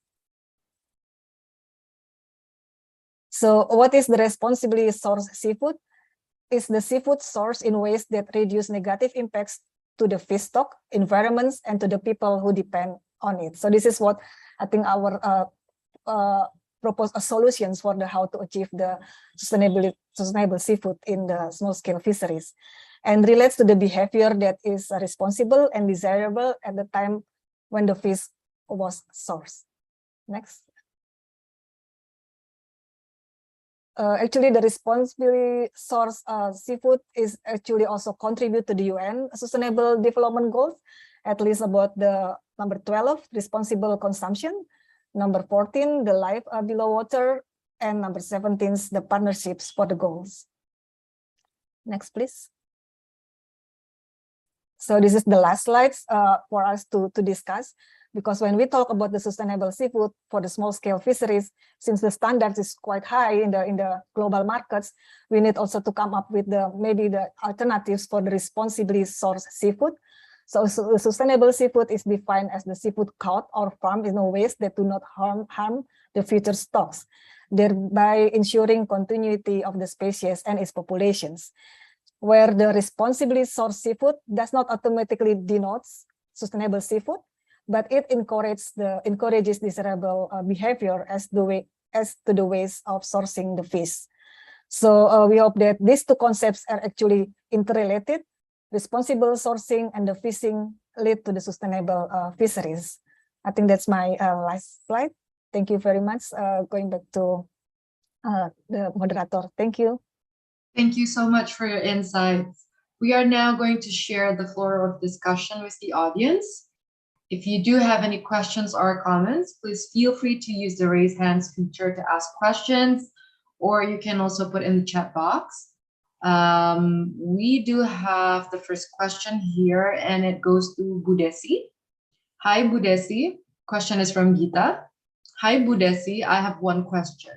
So what is the responsibly sourced seafood? Is the seafood sourced in ways that reduce negative impacts to the fish stock, environments, and to the people who depend on it. So this is what I think our proposed solutions for how to achieve the sustainable seafood in the small-scale fisheries, and relates to the behavior that is responsible and desirable at the time when the fish was sourced. Next. Actually, the responsibly sourced seafood is actually also contribute to the UN Sustainable Development Goals, at least about the number 12, responsible consumption. Number 14, the life below water. And number 17 is the partnerships for the goals. Next, please. So this is the last slides for us to discuss, because when we talk about the sustainable seafood for the small scale fisheries, since the standards is quite high in the global markets, we need also to come up with maybe the alternatives for the responsibly sourced seafood. So sustainable seafood is defined as the seafood caught or farmed in ways that do not harm the future stocks, thereby ensuring continuity of the species and its populations. Where the responsibly sourced seafood does not automatically denotes sustainable seafood, but it encourages desirable behavior as to the ways of sourcing the fish. So we hope that these two concepts are actually interrelated. Responsible sourcing and the fishing lead to the sustainable fisheries. I think that's my last slide. Thank you very much. Going back to the moderator. Thank you. Thank you so much for your insights. We are now going to share the floor of discussion with the audience. If you do have any questions or comments, please feel free to use the raise hands feature to ask questions, or you can also put in the chat box. We do have the first question here, and it goes to Budesi. Hi, Budesi. Question is from Gita. Hi, Budesi. I have one question.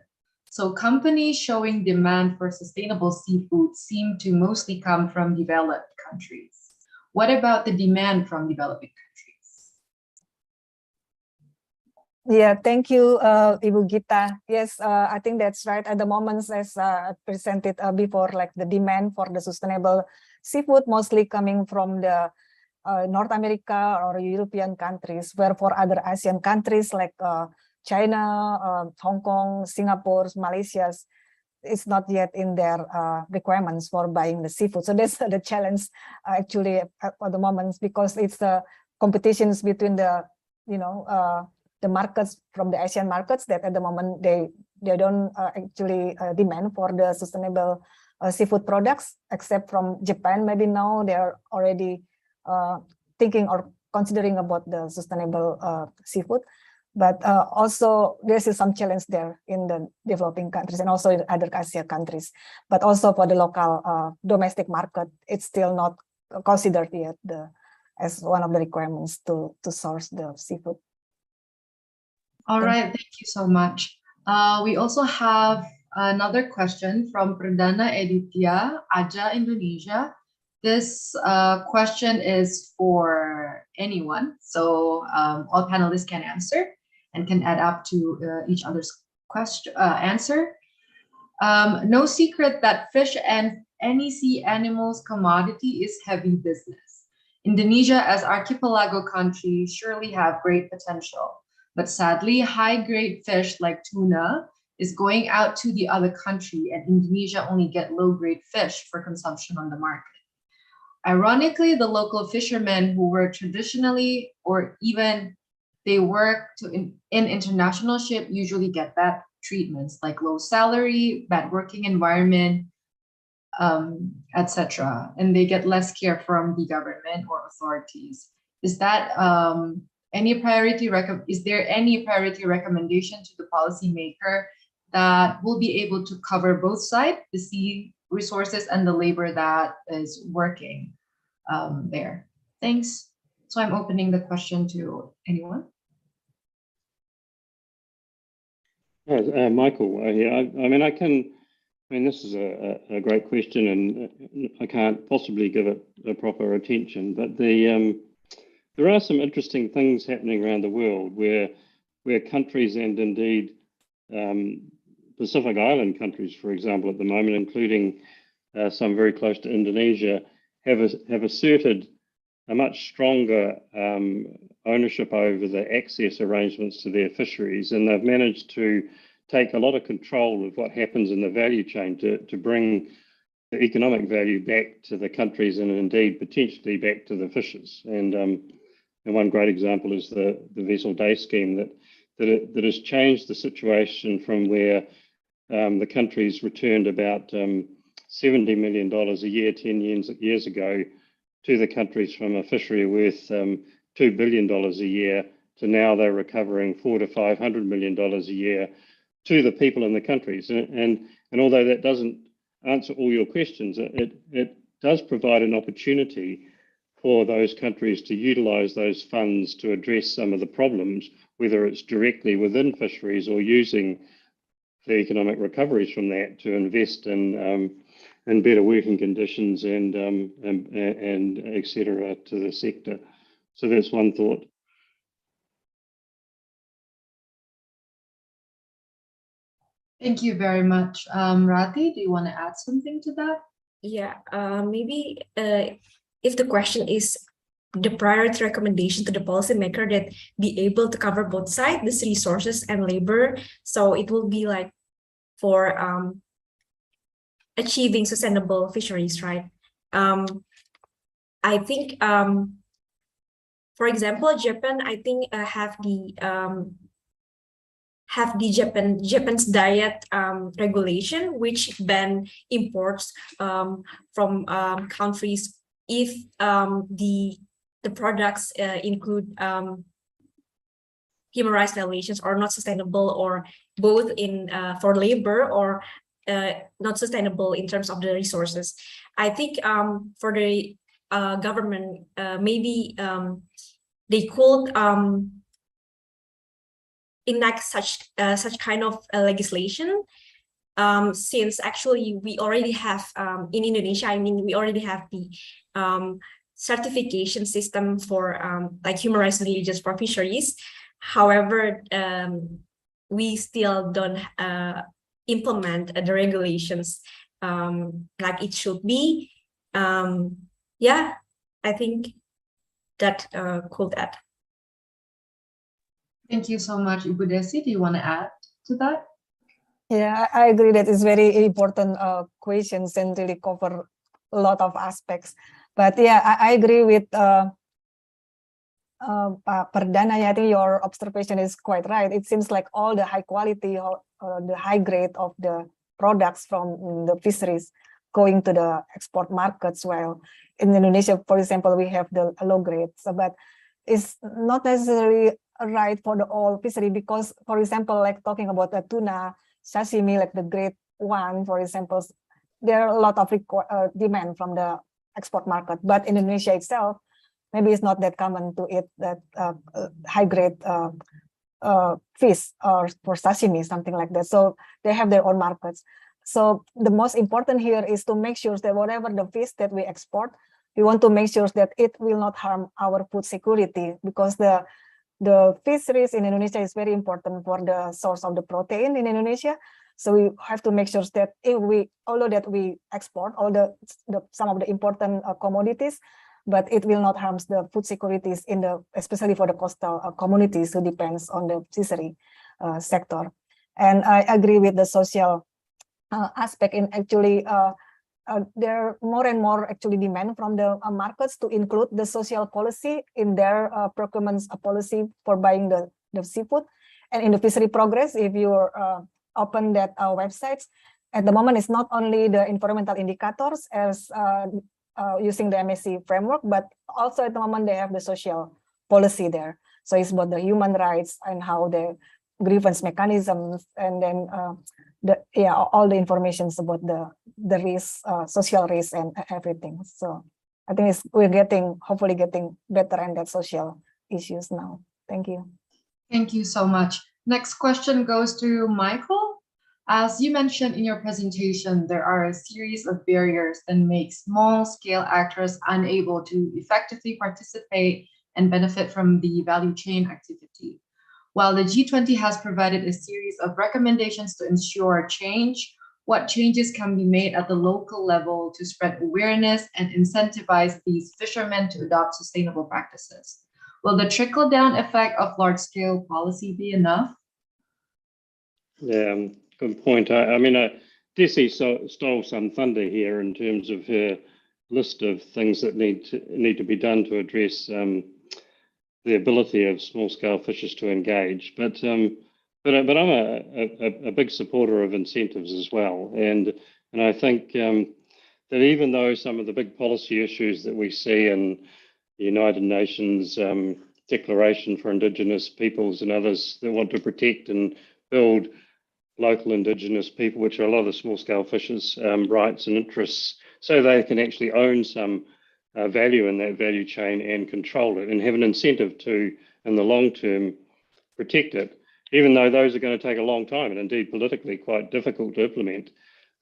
So companies showing demand for sustainable seafood seem to mostly come from developed countries. What about the demand from developing countries? Yeah, thank you, Ibu Gita. Yes, I think that's right. At the moment, as presented before, like the demand for the sustainable seafood mostly coming from the North America or European countries, where for other Asian countries like China, Hong Kong, Singapore, Malaysia, it's not yet in their requirements for buying the seafood. So that's the challenge actually at the moment, because it's the competitions between the the markets from the Asian markets that at the moment they don't actually demand for the sustainable seafood products, except from Japan. Maybe now they're already thinking or considering about the sustainable seafood. But also there's some challenge there in the developing countries and also in other Asia countries. But also for the local domestic market, it's still not considered yet as one of the requirements to source the seafood. All right, thank you so much. We also have another question from Perdana Editya, Aja, Indonesia. This question is for anyone, so all panelists can answer and can add up to each other's question answer. No secret that fish and any sea animals commodity is heavy business. Indonesia as archipelago country surely have great potential, but sadly high-grade fish like tuna is going out to the other country, and Indonesia only get low-grade fish for consumption on the market. Ironically, the local fishermen who were traditionally, or even they work in international ship, usually get bad treatments like low salary, bad working environment, etc. And they get less care from the government or authorities. Is that is there any priority recommendation to the policymaker that will be able to cover both sides, the sea resources and the labor that is working there? Thanks. So I'm opening the question to anyone. Michael, this is a great question, and I can't possibly give it a proper attention, but there are some interesting things happening around the world where countries, and indeed Pacific Island countries, for example, at the moment, including some very close to Indonesia, have asserted a much stronger ownership over the access arrangements to their fisheries, and they've managed to take a lot of control of what happens in the value chain to bring the economic value back to the countries and indeed potentially back to the fishers. And one great example is the vessel day scheme that has changed the situation from where the countries returned about $70 million a year 10 years ago to the countries from a fishery worth $2 billion a year to now they're recovering $400 to $500 million a year to the people in the countries. And although that doesn't answer all your questions, it does provide an opportunity for those countries to utilize those funds to address some of the problems, whether it's directly within fisheries or using the economic recoveries from that to invest in better working conditions and et cetera to the sector. So that's one thought. Thank you very much. Rati, do you want to add something to that? Yeah, maybe if the question is the priority recommendation to the policymaker that be able to cover both sides, this resources and labor, so it will be like for achieving sustainable fisheries, right? I think, for example, Japan, I think have the Japan's diet regulation, which ban imports from countries if the products include human rights violations or not sustainable, or both in for labor or not sustainable in terms of the resources. I think for the government, maybe they could enact such kind of legislation, since actually we already have in Indonesia, I mean, we already have the certification system for like human rights villages for fisheries. However, we still don't implement the regulations like it should be. Yeah, I think that could add. Thank you so much, Ibu Desi. Do you want to add to that? Yeah, I agree that it's very important questions and really cover a lot of aspects. But yeah, I agree with Pak Perdana. I think your observation is quite right. It seems like all the high quality or the high grade of the products from the fisheries going to the export markets, while in Indonesia, for example, we have the low grade. So, but it's not necessarily right for the all fishery, because, for example, like talking about the tuna sashimi, like the grade 1, for example, there are a lot of demand from the export market. But in Indonesia itself, maybe it's not that common to eat that high grade fish or for sashimi, something like that. So they have their own markets. So the most important here is to make sure that whatever the fish that we export, we want to make sure that it will not harm our food security, because the fisheries in Indonesia is very important for the source of the protein in Indonesia. So we have to make sure that if we, although that we export all some of the important commodities, but it will not harm the food securities in the, especially for the coastal communities who depends on the fishery sector. And I agree with the social aspect in actually there are more and more actually demand from the markets to include the social policy in their procurement policy for buying the seafood. And in the fishery progress, if you open that websites, at the moment it's not only the environmental indicators as using the MSC framework, but also at the moment they have the social policy there. So it's about the human rights and how the grievance mechanisms, and then all the informations about the risk, social risk, and everything. So I think we're hopefully getting better in that social issues now. Thank you. Thank you so much. Next question goes to Michael. As you mentioned in your presentation, there are a series of barriers that make small-scale actors unable to effectively participate and benefit from the value chain activity. While the G20 has provided a series of recommendations to ensure change, what changes can be made at the local level to spread awareness and incentivize these fishermen to adopt sustainable practices? Will the trickle-down effect of large-scale policy be enough? Yeah, good point. I mean, Desi stole some thunder here in terms of her list of things that need to be done to address the ability of small-scale fishers to engage. But I'm a big supporter of incentives as well, and I think that even though some of the big policy issues that we see in the United Nations declaration for Indigenous peoples and others that want to protect and build local Indigenous people, which are a lot of the small-scale fishers' rights and interests, so they can actually own some value in that value chain and control it and have an incentive to, in the long term, protect it, even though those are going to take a long time and indeed politically quite difficult to implement.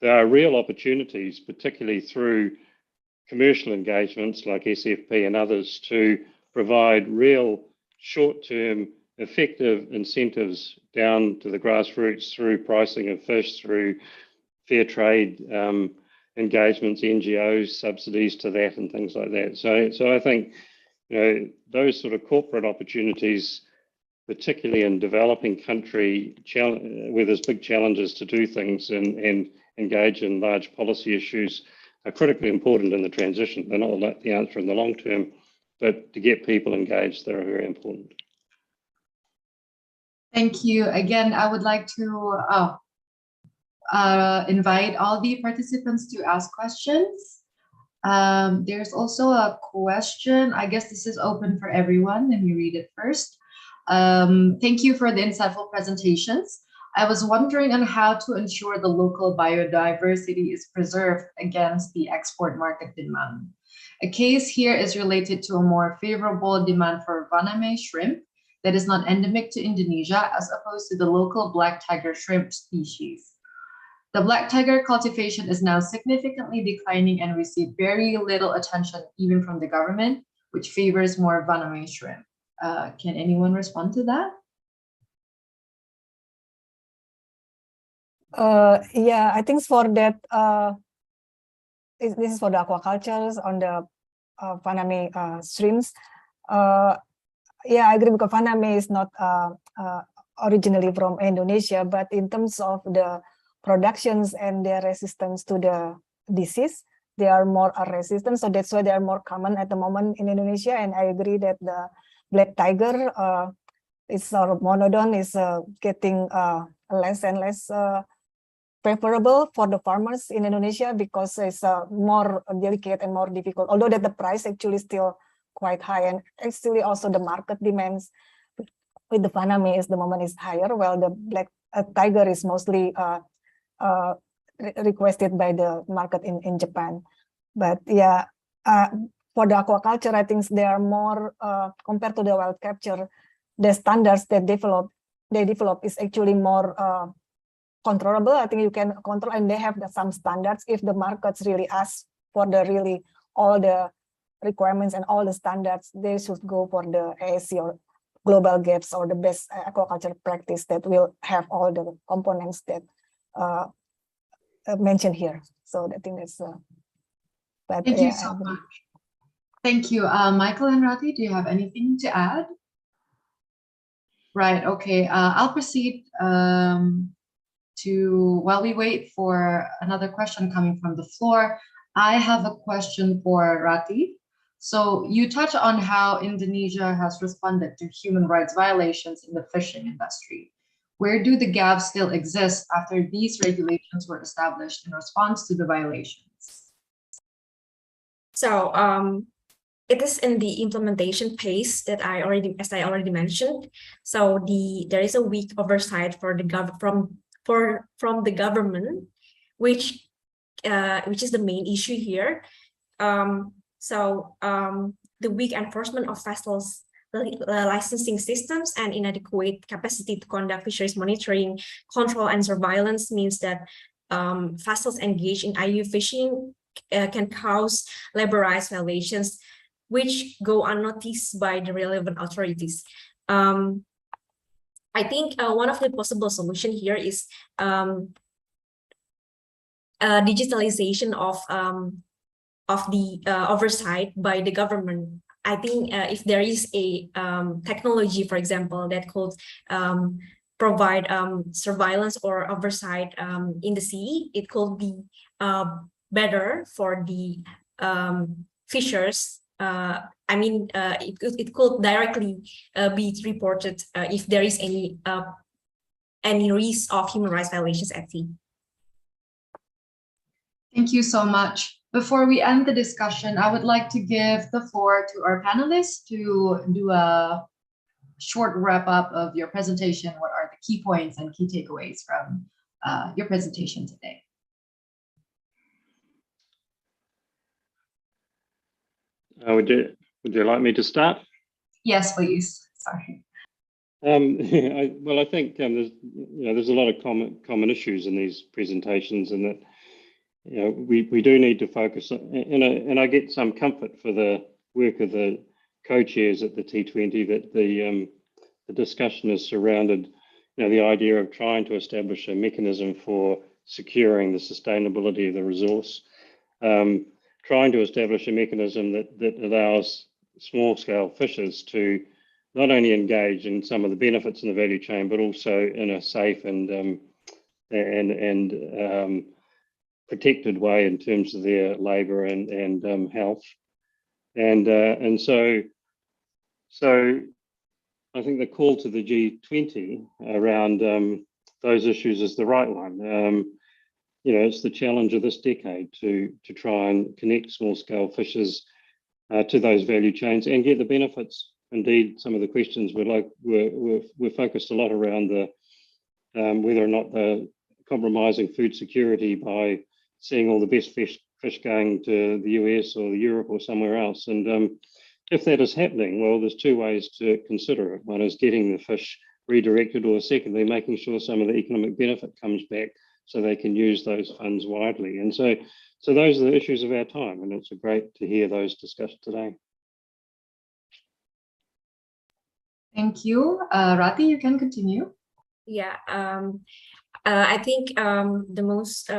There are real opportunities, particularly through commercial engagements like SFP and others, to provide real short-term effective incentives down to the grassroots through pricing of fish, through fair trade engagements, NGOs, subsidies to that and things like that. So I think, those sort of corporate opportunities, particularly in developing country where there's big challenges to do things and engage in large policy issues, are critically important in the transition. They're not the answer in the long term, but to get people engaged, they're very important. Thank you. Again, I would like to invite all the participants to ask questions. There's also a question. I guess this is open for everyone. Let me read it first. Thank you for the insightful presentations. I was wondering on how to ensure the local biodiversity is preserved against the export market demand. A case here is related to a more favorable demand for Vaname shrimp that is not endemic to Indonesia as opposed to the local black tiger shrimp species. The black tiger cultivation is now significantly declining and receives very little attention even from the government, which favors more Vaname shrimp. Can anyone respond to that? Yeah, I think for that, this is for the aquacultures on the Vaname streams. Yeah, I agree because Vaname is not originally from Indonesia, but in terms of the productions and their resistance to the disease, they are more resistant. So that's why they are more common at the moment in Indonesia. And I agree that the black tiger is monodon is getting less and less favorable for the farmers in Indonesia because it's more delicate and more difficult, although that the price actually still quite high, and actually also the market demands with the Vaname is the moment is higher, while the black tiger is mostly requested by the market in Japan. But yeah, for the aquaculture, I think they are more compared to the wild capture, the standards that they develop is actually more controllable. I think you can control, and they have some standards. If the markets really ask for the really all the requirements and all the standards, they should go for the ASC or global GAPS or the best aquaculture practice that will have all the components that mentioned here. So I think that's. But thank you so much. Thank you, Michael and Rati. Do you have anything to add? Right. Okay. I'll proceed while we wait for another question coming from the floor. I have a question for Rati. So you touch on how Indonesia has responded to human rights violations in the fishing industry. Where do the gaps still exist after these regulations were established in response to the violations? So it is in the implementation phase that as I already mentioned. So there is a weak oversight for the from the government, which is the main issue here. The weak enforcement of vessels licensing systems and inadequate capacity to conduct fisheries monitoring, control, and surveillance means that vessels engaged in IUU fishing can cause labor rights violations, which go unnoticed by the relevant authorities. I think one of the possible solution here is digitalization of the oversight by the government. I think if there is a technology, for example, that could provide surveillance or oversight in the sea, it could be better for the fishers. It could directly be reported if there is any risk of human rights violations at sea. Thank you so much. Before we end the discussion, I would like to give the floor to our panelists to do a short wrap up of your presentation. What are the key points and key takeaways from your presentation today? Would you like me to start? Yes, please. Sorry. I think there's a lot of common issues in these presentations, and that we do need to focus on, and I get some comfort for the work of the co-chairs at the T20 that the discussion is surrounded, the idea of trying to establish a mechanism for securing the sustainability of the resource, trying to establish a mechanism that allows small-scale fishers to not only engage in some of the benefits in the value chain, but also in a safe and protected way in terms of their labour and health. And so I think the call to the G20 around those issues is the right one. It's the challenge of this decade to try and connect small-scale fishers to those value chains and get the benefits. Indeed, some of the questions were focused a lot around the whether or not the compromising food security by seeing all the best fish going to the US or Europe or somewhere else. And if that is happening, well, there's two ways to consider it. One is getting the fish redirected, or secondly, making sure some of the economic benefit comes back so they can use those funds widely. And so those are the issues of our time, and it's great to hear those discussed today. Thank you. Rati, you can continue. Yeah, I think the most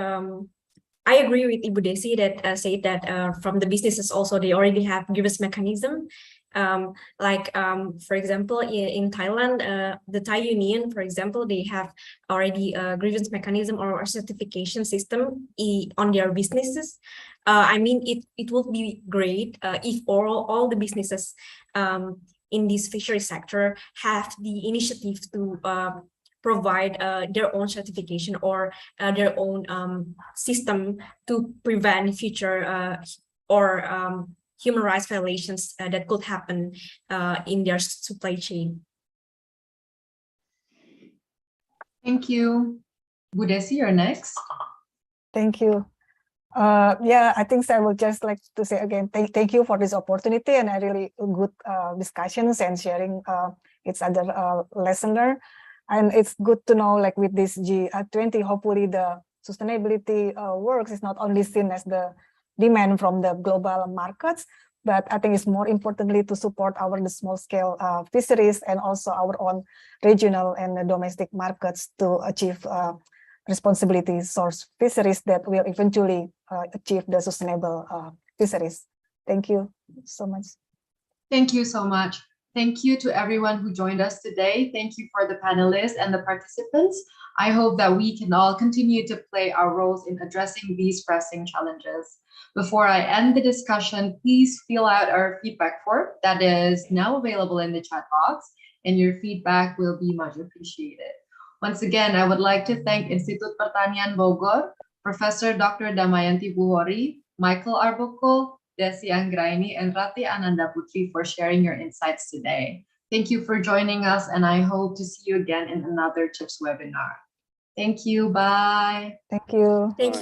I agree with Ibu Desi that said that from the businesses also they already have grievance mechanism. For example, in Thailand, the Thai Union, for example, they have already a grievance mechanism or a certification system on their businesses. I mean, it would be great if all the businesses in this fishery sector have the initiative to provide their own certification or their own system to prevent future human rights violations that could happen in their supply chain. Thank you. Bu Desi, you're next. Thank you. Yeah, I think I would just like to say again, thank you for this opportunity and a really good discussions and sharing each other lesson learned. And it's good to know, like with this G20, hopefully the sustainability works is not only seen as the demand from the global markets, but I think it's more importantly to support the small scale fisheries and also our own regional and domestic markets to achieve responsibility source fisheries that will eventually achieve the sustainable fisheries. Thank you so much. Thank you so much. Thank you to everyone who joined us today. Thank you for the panelists and the participants. I hope that we can all continue to play our roles in addressing these pressing challenges. Before I end the discussion, please fill out our feedback form that is now available in the chat box, and your feedback will be much appreciated. Once again, I would like to thank Institut Pertanian Bogor, Professor Dr. Damayanti Buhori, Michael Arbukul, Desi Anggraini, and Rati Ananda Putri for sharing your insights today. Thank you for joining us, and I hope to see you again in another CIPS webinar. Thank you. Bye. Thank you. Thank you.